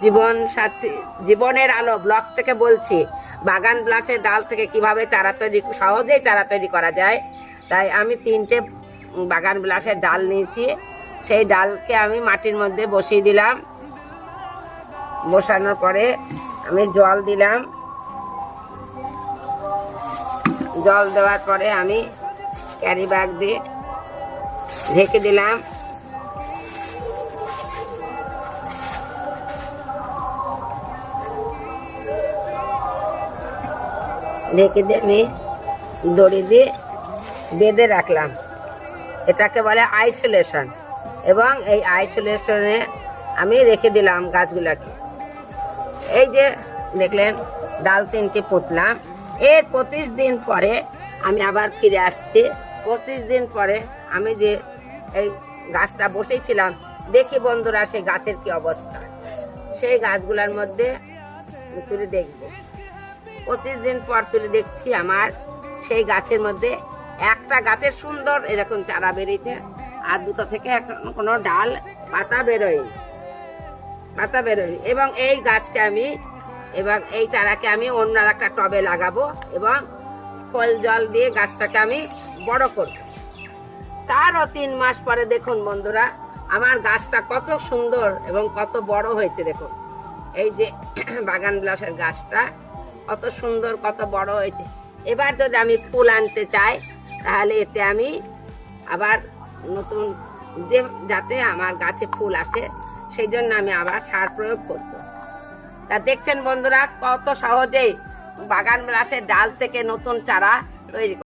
জীবন সাথী জীবনের আলো ব্লগ থেকে বলছি, বাগান বিলাসের ডাল থেকে কিভাবে চারা তৈরি, সহজেই চারা তৈরি করা যায়। তাই আমি 3টে বাগান বিলাসের ডাল নিয়েছি। সেই ডালকে আমি মাটির মধ্যে বসিয়ে দিলাম। বসানোর পরে আমি জল দিলাম। জল দেওয়ার পরে আমি ক্যারি ব্যাগ দিয়ে ঢেকে দিলাম। ঢেকে দিয়ে আমি দড়ি দিয়ে বেঁধে রাখলাম। এটাকে বলে আইসোলেশন। এবং এই আইসোলেশনে আমি রেখে দিলাম গাছগুলাকে। এই যে দেখলেন ডাল 3টে পুঁতলাম। এর 25 দিন পরে আমি আবার ফিরে আসছি। 25 দিন পরে আমি যে এই গাছটা বসেছিলাম, দেখি বন্ধুরা সেই গাছের কি অবস্থা। সেই গাছগুলোর মধ্যে তুলে দেখবো। 25 দিন পর তুলে দেখছি আমার সেই গাছের মধ্যে একটা গাছের সুন্দর এরকম চারা বেরিয়েছে, আর দুটো থেকে কোনো ডাল পাতা বেরোয়নি। এবং এই গাছকে আমি এবার এই চারাকে আমি অন্য একটা টবে লাগাবো এবং খোল জল দিয়ে গাছটাকে আমি বড় করব। তারও 3 মাস পরে দেখুন বন্ধুরা, আমার গাছটা কত সুন্দর এবং কত বড় হয়েছে। দেখুন এই যে বাগান বিলাসের গাছটা কত সুন্দর, কত বড় হয়েছে। এবার যদি আমি ফুল আনতে চাই, তাহলে এতে আমি আবার নতুন যাতে আমার গাছে ফুল আসে, সেই জন্য আমি আবার সার প্রয়োগ করব। তা দেখছেন বন্ধুরা, কত সহজেই বাগান বিলাসের ডাল থেকে নতুন চারা তৈরি